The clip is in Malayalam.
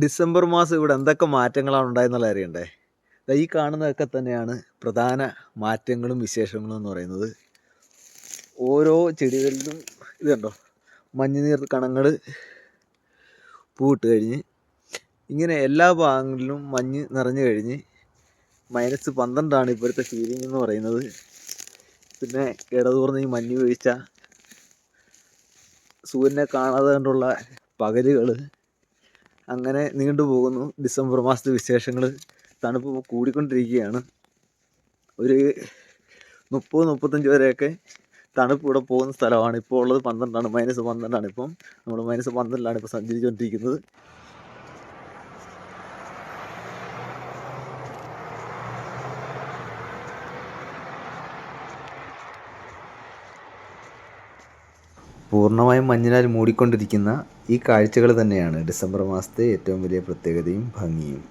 ഡിസംബർ മാസം ഇവിടെ എന്തൊക്കെ മാറ്റങ്ങളാണ് ഉണ്ടായെന്നുള്ള അറിയണ്ടേ? ദാ ഈ കാണുന്നതൊക്കെ തന്നെയാണ് പ്രധാന മാറ്റങ്ങളും വിശേഷങ്ങളും എന്ന് പറയുന്നത്. ഓരോ ചെടികളിലും ഇത് കണ്ടോ, മഞ്ഞുനീർ കണങ്ങൾ പൂവിട്ട് കഴിഞ്ഞ് ഇങ്ങനെ എല്ലാ ഭാഗങ്ങളിലും മഞ്ഞ് നിറഞ്ഞു കഴിഞ്ഞ് -12 ഇപ്പോഴത്തെ ഫീലിംഗ് എന്ന് പറയുന്നത്. പിന്നെ ഇടതൂർന്ന് ഈ മഞ്ഞ് വീഴ്ച, സൂര്യനെ കാണാതെ കണ്ടുള്ള പകലുകൾ, അങ്ങനെ നീണ്ടുപോകുന്നു ഡിസംബർ മാസത്തെ വിശേഷങ്ങൾ. തണുപ്പ് കൂടിക്കൊണ്ടിരിക്കുകയാണ്. ഒരു 30-35 വരെയൊക്കെ തണുപ്പ് ഇവിടെ പോകുന്ന സ്ഥലമാണ്. ഇപ്പോൾ ഉള്ളത് 12, -12 ഇപ്പം. നമ്മൾ -12 ഇപ്പോൾ സഞ്ചരിച്ചുകൊണ്ടിരിക്കുന്നത്. പൂർണ്ണമായും മഞ്ഞിനാൽ മൂടിക്കൊണ്ടിരിക്കുന്ന ഈ കാഴ്ചകൾ തന്നെയാണ് ഡിസംബർ മാസത്തെ ഏറ്റവും വലിയ പ്രത്യേകതയും ഭംഗിയും.